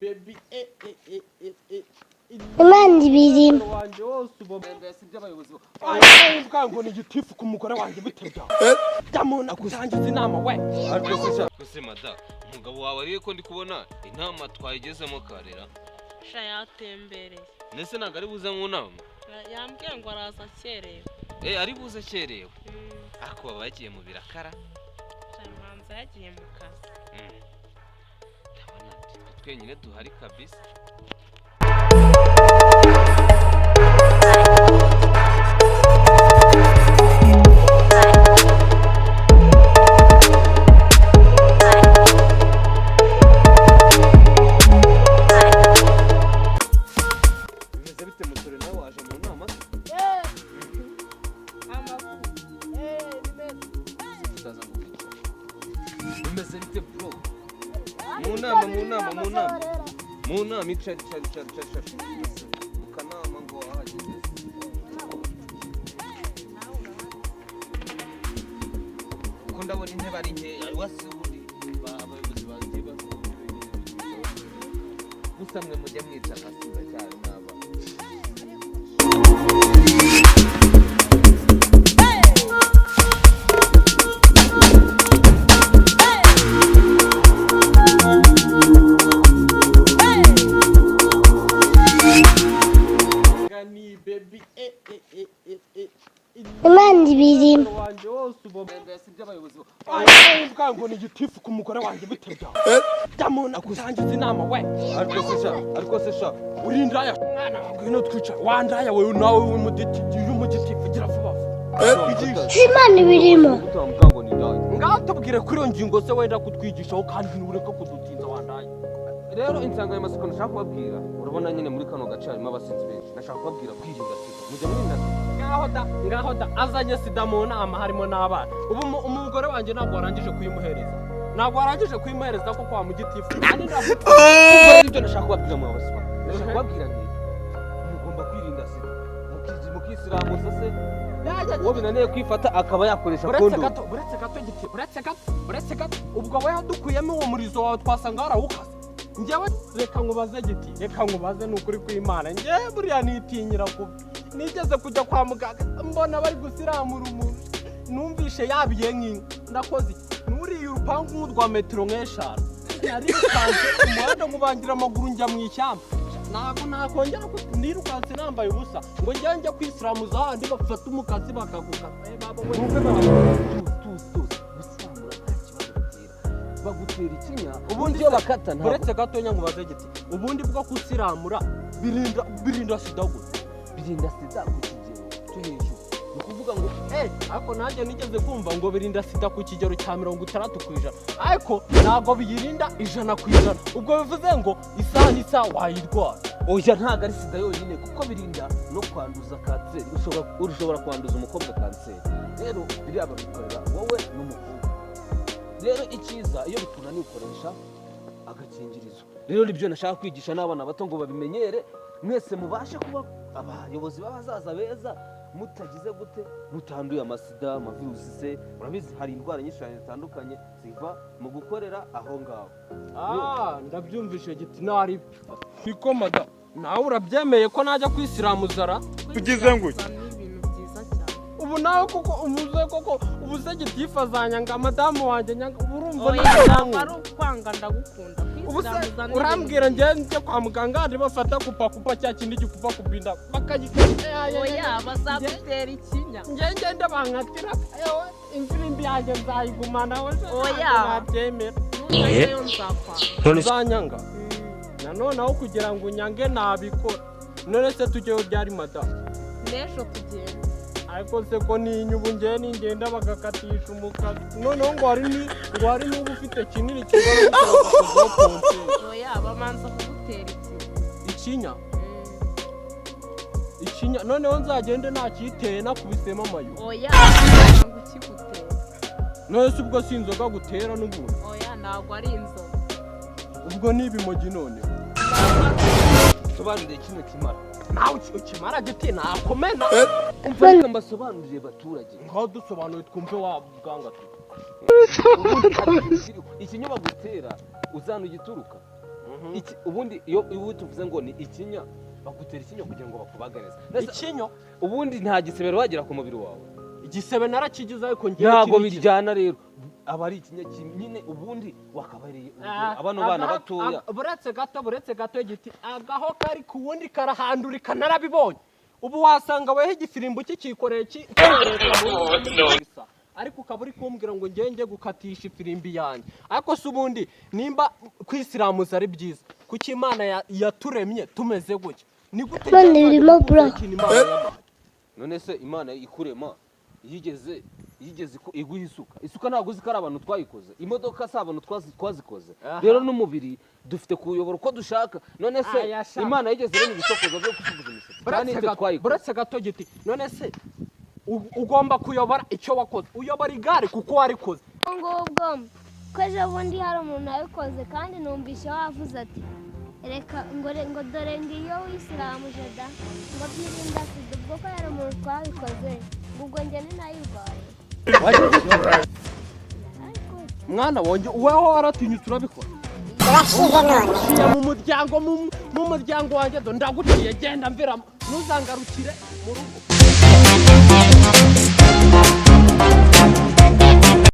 Baby, Imana ibiri wanjye wose uba mbese by'abayobozi ngo ni igitifu ku mugore wanjye bitebya ndamuna kusangiza inama we ariko se mada umugabo wawe ariye ko ndi kubona inama twayigezemo karera sha yatembereye nese ntago ari buze mu nama yambwiye ngo araza akerewe ari buze akerewe ariko baba yagiye mu birakara manza yagiye mu kazi ndabona twenyine duhari kabisa mu nama icari ukanama ngo wahageze ko ndabona intebe ari nkeya wasuburi abayobozi banjye gusa mwe mujya mwica akasiga cyane naba Imana ibiri wanjye wose uba mbese by'abayobozi ngo ni igitifu ku mugore wanjye bitebya ndamuna kusangiza inama we ariko se sha urindaya mwana ngwino twica wandaya we nawe w'umugitifu gira vuba Imana ibirimo utamuvuga ngo ni ndaye ngaho tubwire kuri iyo ngingo se wenda kutwigishaho kandi ntureka kudutinza wandaya rero insanganyamatsiko nashaka kubabwira urabona nyine muri kano gace harimo abasinzi benshi nashaka kubabwira kwirinda sida mujya mwirinda ngaho da azanye sida mu nama harimo n'abana ubu umugore wanjye ntabwo warangije kuyimuhereza ko kwa mugitifu ibyo nashaka kubabwira mu babaswa nashaka kubabwira nti mugomba kwirinda sida mukisiramuza se uwo binaniye kwifata akaba yakoresha kondomu uretse gato ubwo weho dukuyemo uwo murizo wawe twasanga warawukaze njyewe reka nkubaze ni ukuri kw'Imana njyewe buriya nitinyira kuba nigeze kujya kwa muganga mbona bari gusiramura umuntu numvishe yabiye nk'inka ndakoze nuriye urupangu nk'urwa metero nk'eshanu narirukanse umuhanda nkubangira amaguru njya mu ishyamba ntabwo nakongera nirukanse nambaye ubusa ngo njye kwisiramuza ahandi bafata umukasi bakagukata bagutera ikinya ubundi iyo bakata ntabwo uretse gatonya nkubaze giti ubundi bwo kusiramura birinda sida gute birinda sida ku kigero cyo hejuru ni ukuvuga ngo ariko nanjye nigeze kumva ngo birinda sida ku kigero cya 60% ariko ntabwo biyirinda 100%. ubwo bivuze ngo isaha n'isa wayirwara oya ntabwo ari sida yonyine kuko birinda no kwanduza kanseri ushobora kwanduza umukobwa kanseri rero biriya babikorera wowe n'umukobwa rero icyiza iyo bitunaniye ukoresha agakingirizo rero nibyo nashaka kwigisha n'abana bato ngo babimenyere mwese mubashe kuba abayobozi b'abazaza beza mutagize gute mutanduye amasida amavirusi se urabizi hari indwara nyinshi zitandukanye ziva mu gukorera aho ngaho ndabyumvishe giti nari niko mada nawe urabyemeye ko najya kwisiramuza ugize ngo ubu nawe koko ubuze gitifazanya ngo madamu wanjye urumva ari ukwanga ndagukunda urambwira njye kwa muganga handi bafata kupa cya kindi gikupa kubinda bakagitera oya bazagutera ikinya njye ndabankatira imfirimbi yanjye nzayigumana oya nabyemera uzanyanga nanone aho kugira ngo unyange nabikora none se tujyeho ryari madamu n'ejo tugenda ariko se ko ninyubu njye ningenda bagakatisha umukasi noneho ngo hari n'ubu ufite kinini kingana oya bamanza kugutera ikinya noneho nzagende nakiteye nakubisemo amayo oya ngo ukigutera none se ubwo si inzoga gutera n'ubundi oya ntabwo ari inzoga ubwo ni ibimogi none sobanuriye kino kimara nawe ukimara giti nakomena reka mbasobanurire abaturage ngaho dusobanuye twumve wabwanga ikinyoma gutera uzana igituruka ubundi iyo tuvuze ngo ni ikinya bagutera ikinya kugira ngo bakubage neza. Ikinyo ubundi nta gisebe wagira ku mubiri wawe. igisebe narakigize ariko ngiye Ntago bijyana rero. Aba ari ikinya nyine ubundi wakabereye abano bana batoya. buretse gato giti agaho kari ku wundi karahandurika narabibonye. Ubu wasanga wehe igifirimbo kikikoreye ariko ukaba uri kumbwira ngo ngenge gukatisha ifirimbi yanjye. Ariko se ubundi nimba kwisilamuza ari byiza kuki Imana yaturemye tumeze gutya ni gute birimo bro. None se Imana ikurema yigeze iguha isuka ntabwo uzi ko ari abantu twayikoze, imodoka si abantu twazikoze. Rero n'umubiri dufite kuyobora uko dushaka. None se Imana yigeze rero ibisokozo byo kusubiza imisatsi. Buretse gato giti none se ugomba kuyobora icyo wakoze, uyobora igare kuko warikoze. Ngubwo ko ejo bundi hari umuntu wabikoze kandi numvise wavuze ati reka ngo dore ngiyo wisilamuje da ngo byirinda sida, ubwo ko hari umuntu twabikoze ubwo njye ninayirwaye. Mwana wonge weho waratinyutse urabikora mu muryango wanjye ndaguciye genda mviramo ntuzangarukire mu rugo.